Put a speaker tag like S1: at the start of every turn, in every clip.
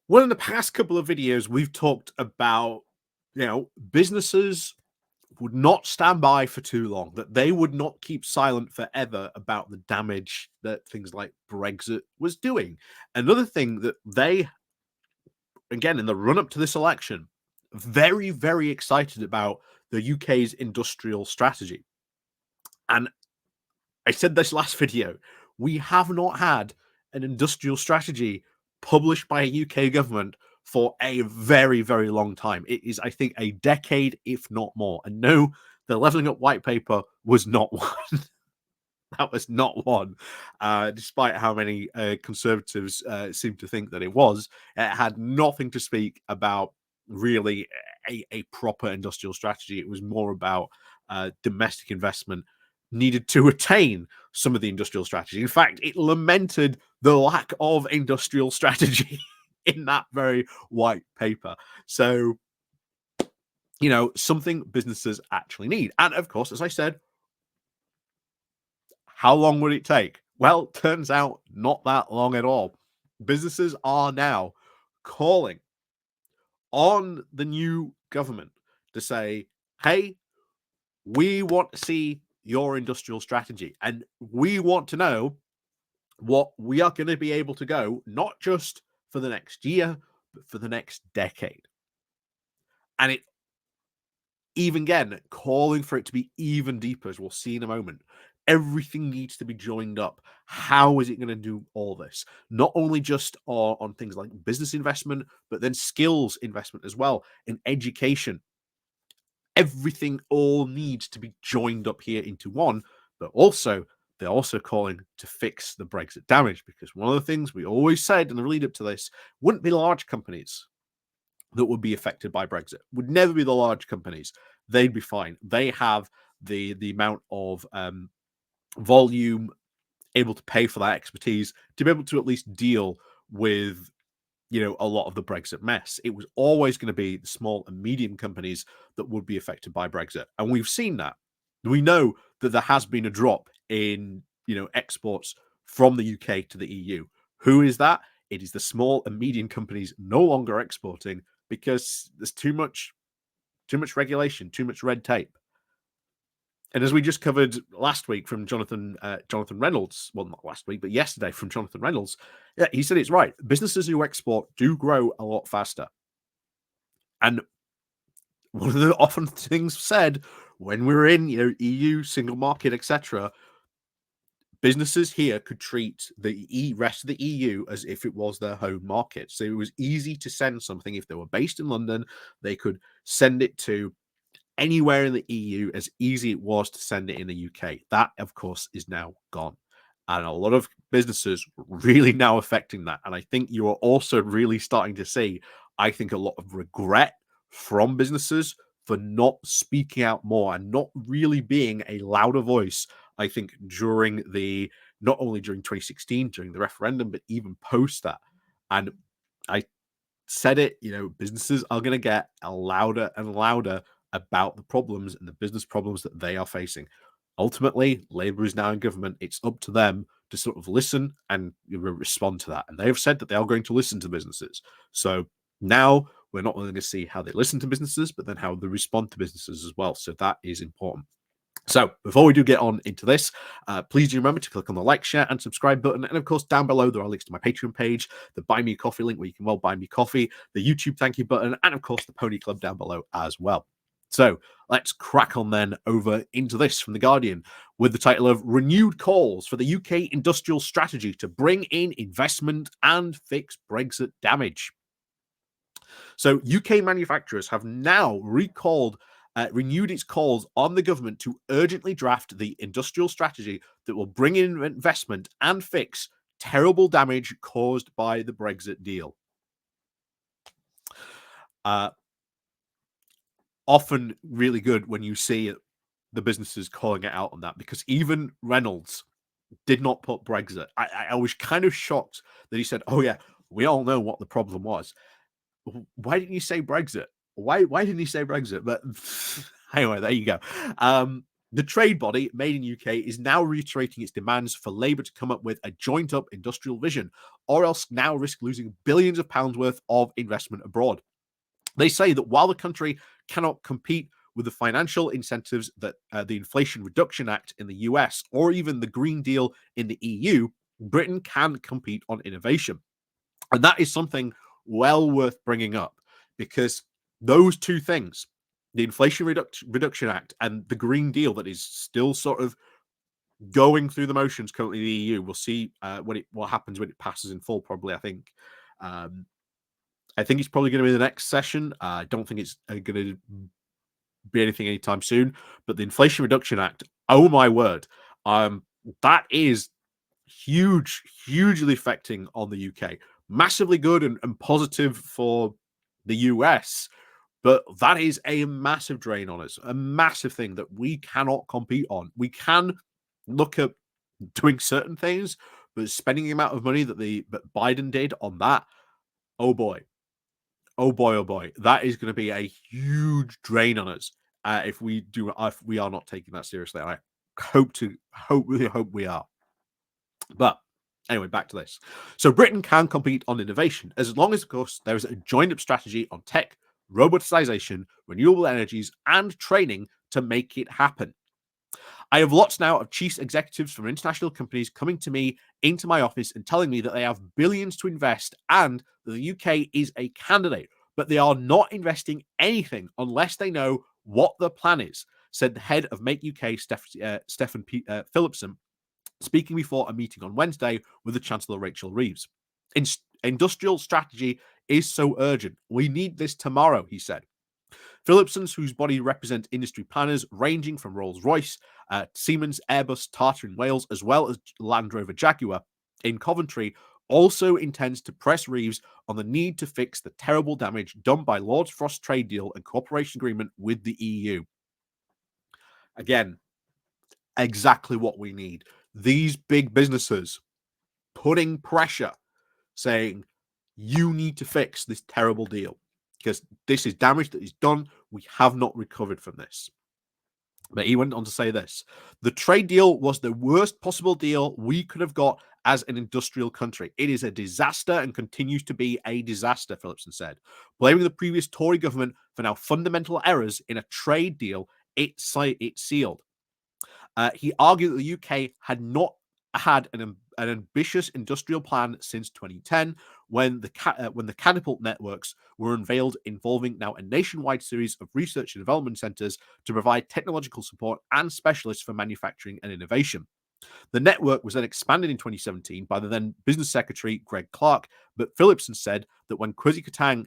S1: Well, in the past couple of videos, we've talked about, businesses would not stand by for too long, that they would not keep silent forever about the damage that things like Brexit was doing. Another thing that they, again, in the run up to this election, very, very excited about the UK's industrial strategy. And I said this last video, we have not had an industrial strategy published by a UK government for a very, very long time. It is, I think, a decade, if not more. And no, the Levelling Up white paper was not one. That was not one, despite how many conservatives seem to think that it was. It had nothing to speak about really a proper industrial strategy. It was more about domestic investment needed to attain some of the industrial strategy. In fact, it lamented the lack of industrial strategy in that very white paper. So, something businesses actually need. And of course, as I said, how long would it take? Well, turns out not that long at all. Businesses are now calling on the new government to say, hey, we want to see your industrial strategy and we want to know what we are going to be able to go, not just for the next year, but for the next decade. And it even again, calling for it to be even deeper, as we'll see in a moment. Everything needs to be joined up. How is it going to do all this? Not only just on things like business investment, but then skills investment as well, in education. Everything all needs to be joined up here into one, but also they're also calling to fix the Brexit damage, because one of the things we always said in the lead up to this wouldn't be large companies that would be affected by Brexit. Would never be the large companies. They'd be fine. They have the amount of volume able to pay for that expertise to be able to at least deal with a lot of the Brexit mess. It was always going to be the small and medium companies that would be affected by Brexit, and we've seen that. We know that there has been a drop in exports from the UK to the EU. Who is that? It is the small and medium companies no longer exporting because there's too much regulation, too much red tape. And as we just covered last week from Jonathan Reynolds, well, not last week, but yesterday from Jonathan Reynolds, yeah, he said it's right. Businesses who export do grow a lot faster. And one of the often things said when we're in, EU, single market, etc., businesses here could treat the rest of the EU as if it was their home market. So it was easy to send something. If they were based in London, they could send it to anywhere in the EU as easy it was to send it in the UK. That, of course, is now gone. And a lot of businesses really now affecting that. And I think you are also really starting to see, I think, a lot of regret from businesses for not speaking out more and not really being a louder voice. I think during not only during 2016, during the referendum, but even post that. And I said it, businesses are going to get louder and louder about the problems and the business problems that they are facing. Ultimately, Labour is now in government. It's up to them to sort of listen and respond to that. And they have said that they are going to listen to businesses. So now we're not only going to see how they listen to businesses, but then how they respond to businesses as well. So that is important. So before we do get on into this, please do remember to click on the like, share, and subscribe button. And of course, down below, there are links to my Patreon page, the Buy Me Coffee link where you can buy me coffee, the YouTube thank you button, and of course, the Pony Club down below as well. So let's crack on then over into this from The Guardian with the title of Renewed Calls for the UK Industrial Strategy to Bring in Investment and Fix Brexit Damage. So UK manufacturers have now renewed its calls on the government to urgently draft the industrial strategy that will bring in investment and fix terrible damage caused by the Brexit deal. Often really good when you see the businesses calling it out on that, because even Reynolds did not put Brexit. I was kind of shocked that he said, oh yeah, we all know what the problem was. Why didn't you say Brexit? Why didn't he say Brexit? But anyway, there you go. The trade body, Made in UK, is now reiterating its demands for Labour to come up with a joined-up industrial vision, or else now risk losing billions of pounds worth of investment abroad. They say that while the country cannot compete with the financial incentives that the Inflation Reduction Act in the US or even the Green Deal in the EU, Britain can compete on innovation. And that is something well worth bringing up, because those two things, the Inflation Reduction Act and the Green Deal that is still sort of going through the motions currently in the EU, we'll see what happens when it passes in full, probably, I think. I think it's probably going to be the next session. I don't think it's going to be anything anytime soon. But the Inflation Reduction Act, oh my word, that is huge, hugely affecting on the UK. Massively good and positive for the US, but that is a massive drain on us, a massive thing that we cannot compete on. We can look at doing certain things, but spending the amount of money that Biden did on that, oh boy, oh boy, oh boy, that is going to be a huge drain on us if we are not taking that seriously. I really hope we are. But anyway, back to this. So Britain can compete on innovation as long as, of course, there is a joined-up strategy on tech, robotisation, renewable energies, and training to make it happen. I have lots now of chief executives from international companies coming to me into my office and telling me that they have billions to invest and that the UK is a candidate, but they are not investing anything unless they know what the plan is, said the head of Make UK, Stephen Phillipson, speaking before a meeting on Wednesday with the Chancellor Rachel Reeves. Industrial strategy is so urgent. We need this tomorrow, he said. Phillipson's, whose body represent industry planners ranging from Rolls-Royce, Siemens, Airbus, Tata in Wales, as well as Land Rover Jaguar in Coventry, also intends to press Reeves on the need to fix the terrible damage done by Lord Frost's trade deal and cooperation agreement with the EU. Again, exactly what we need. These big businesses putting pressure, saying, you need to fix this terrible deal because this is damage that is done. We have not recovered from this. But he went on to say this: the trade deal was the worst possible deal we could have got as an industrial country. It is a disaster and continues to be a disaster, Phillipson said, blaming the previous Tory government for now fundamental errors in a trade deal it sealed. He argued that the UK had not had an ambitious industrial plan since 2010, when the catapult networks were unveiled, involving now a nationwide series of research and development centres to provide technological support and specialists for manufacturing and innovation. The network was then expanded in 2017 by the then Business Secretary Greg Clark, but Phillipson said that when Kwasi Kwarteng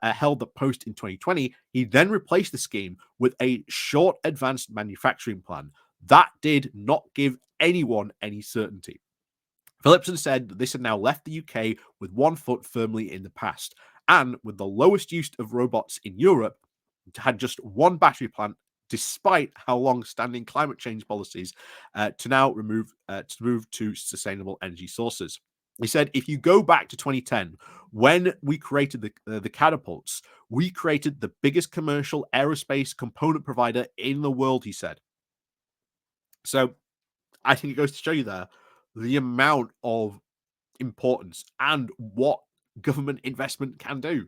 S1: held the post in 2020, he then replaced the scheme with a short advanced manufacturing plan. That did not give anyone any certainty. Phillipson said that this had now left the UK with one foot firmly in the past, and with the lowest use of robots in Europe, had just one battery plant, despite how long-standing climate change policies to move to sustainable energy sources. He said, if you go back to 2010, when we created the catapults, we created the biggest commercial aerospace component provider in the world, he said. So I think it goes to show you there the amount of importance and what government investment can do.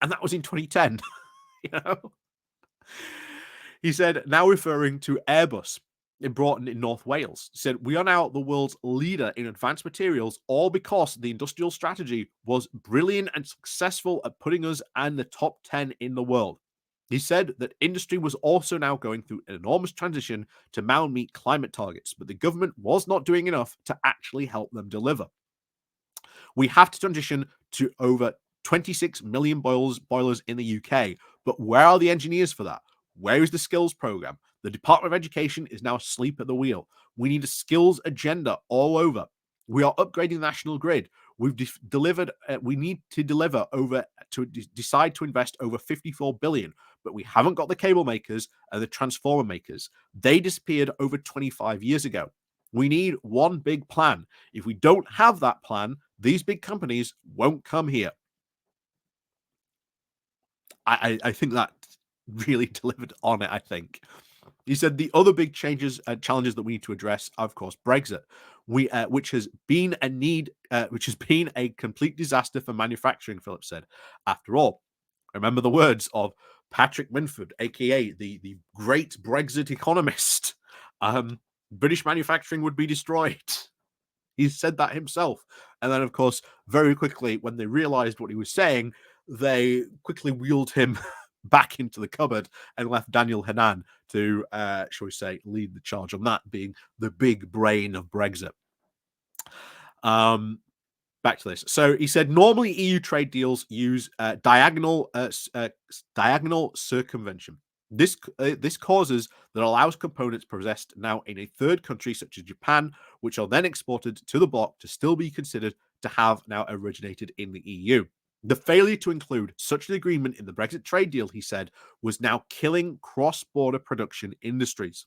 S1: And that was in 2010, you know? He said, now referring to Airbus in Broughton in North Wales, said, we are now the world's leader in advanced materials, all because the industrial strategy was brilliant and successful at putting us in the top 10 in the world. He said that industry was also now going through an enormous transition to now meet climate targets, but the government was not doing enough to actually help them deliver. We have to transition to over 26 million boilers in the UK, but where are the engineers for that? Where is the skills program? The Department of Education is now asleep at the wheel. We need a skills agenda all over. We are upgrading the national grid. We've delivered. We need to deliver decide to invest over 54 billion, but we haven't got the cable makers and the transformer makers. They disappeared over 25 years ago. We need one big plan. If we don't have that plan, these big companies won't come here. I think that really delivered on it, I think. He said the other big changes and challenges that we need to address are, of course, Brexit, which has been which has been a complete disaster for manufacturing. Phillips said. After all, remember the words of Patrick Minford, aka the great Brexit economist. British manufacturing would be destroyed. He said that himself. And then, of course, very quickly, when they realized what he was saying, they quickly wheeled him back into the cupboard and left Daniel Hannan to, shall we say, lead the charge on that, being the big brain of Brexit. Back to this. So he said normally EU trade deals use diagonal circumvention. This causes that allows components possessed now in a third country such as Japan, which are then exported to the bloc, to still be considered to have now originated in the EU. The failure to include such an agreement in the Brexit trade deal, he said, was now killing cross-border production industries.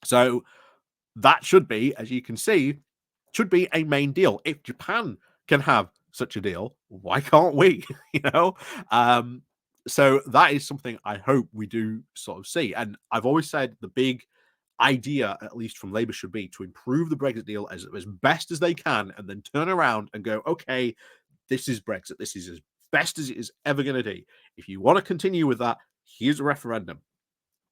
S1: So that should be, as you can see, should be a main deal. If Japan can have such a deal, why can't we? you know, so that is something I hope we do sort of see. And I've always said the big idea, at least from Labour, should be to improve the Brexit deal as best as they can, and then turn around and go, okay, this is Brexit. This is as best as it is ever going to be. If you want to continue with that, here's a referendum.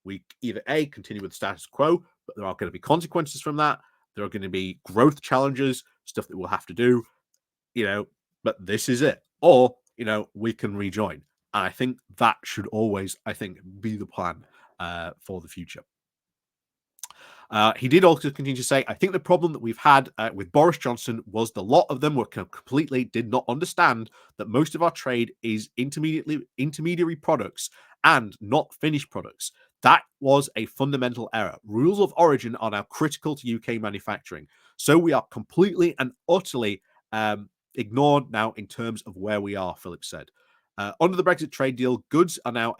S1: We either A, continue with the status quo, but there are going to be consequences from that. There are going to be growth challenges, stuff that we'll have to do, but this is it. Or, we can rejoin. And I think that should always, be the plan for the future. He did also continue to say, I think the problem that we've had with Boris Johnson was the lot of them were completely did not understand that most of our trade is intermediary products and not finished products. That was a fundamental error. Rules of origin are now critical to UK manufacturing. So we are completely and utterly ignored now in terms of where we are, Phillips said. Under the Brexit trade deal, goods are now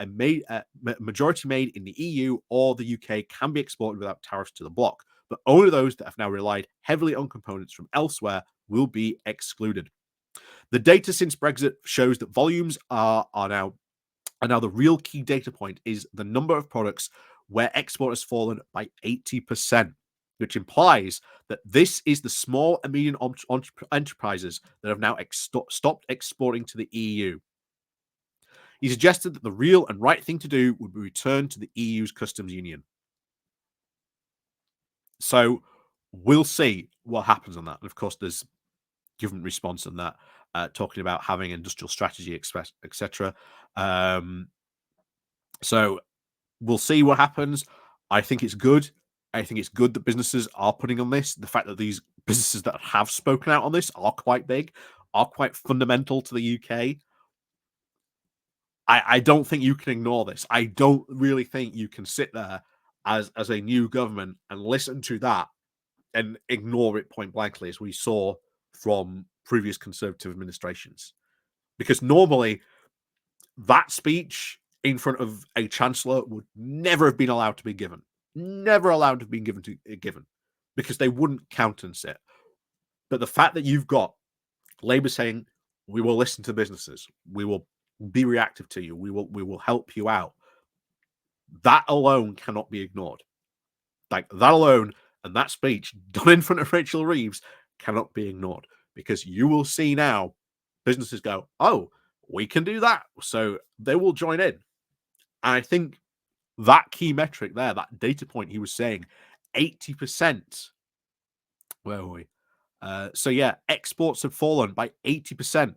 S1: majority made in the EU or the UK can be exported without tariffs to the bloc, but only those that have now relied heavily on components from elsewhere will be excluded. The data since Brexit shows that volumes are now the real key data point is the number of products where export has fallen by 80%, which implies that this is the small and medium enterprises that have now stopped exporting to the EU. He suggested that the real and right thing to do would be return to the EU's customs union. So we'll see what happens on that. And of course, there's different response on that, talking about having industrial strategy, etc. So we'll see what happens. I think it's good. I think it's good that businesses are putting on this. The fact that these businesses that have spoken out on this are quite big, are quite fundamental to the UK. I don't think you can ignore this. I don't really think you can sit there as a new government and listen to that and ignore it point blankly, as we saw from previous Conservative administrations. Because normally that speech in front of a chancellor would never have been allowed to be given. Never allowed to have been given because they wouldn't countenance it. But the fact that you've got Labour saying, we will listen to businesses, we will be reactive to you, we will help you out, that alone cannot be ignored. Like that alone and that speech done in front of Rachel Reeves cannot be ignored, because you will see now businesses go, oh, we can do that. So they will join in. And I think that key metric there, that data point he was saying, 80%. Where were we? So yeah, exports have fallen by 80%,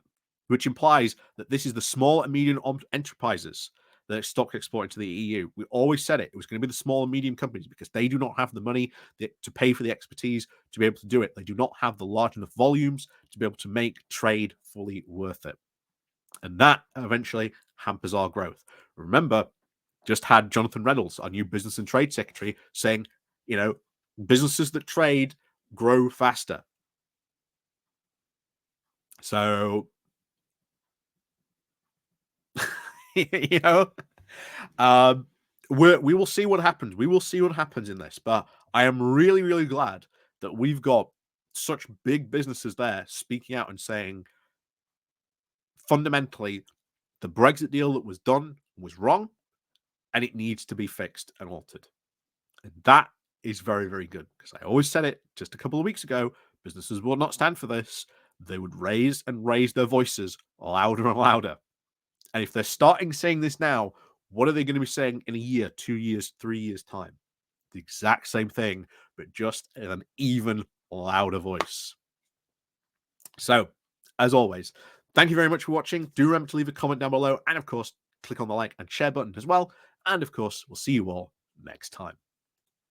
S1: which implies that this is the small and medium enterprises that stopped exporting to the EU. We always said it was going to be the small and medium companies because they do not have the money to pay for the expertise to be able to do it. They do not have the large enough volumes to be able to make trade fully worth it. And that eventually hampers our growth. Remember, just had Jonathan Reynolds, our new business and trade secretary, saying, businesses that trade grow faster. So, we will see what happens. We will see what happens in this. But I am really, really glad that we've got such big businesses there speaking out and saying, fundamentally, the Brexit deal that was done was wrong. and it needs to be fixed and altered. And that is very, very good, because I always said it just a couple of weeks ago, businesses will not stand for this. They would raise their voices louder and louder. And if they're starting saying this now, what are they going to be saying in a year, 2 years, 3 years time? The exact same thing, but just in an even louder voice. So, as always, thank you very much for watching. Do remember to leave a comment down below, and of course, click on the like and share button as well. And of course, we'll see you all next time.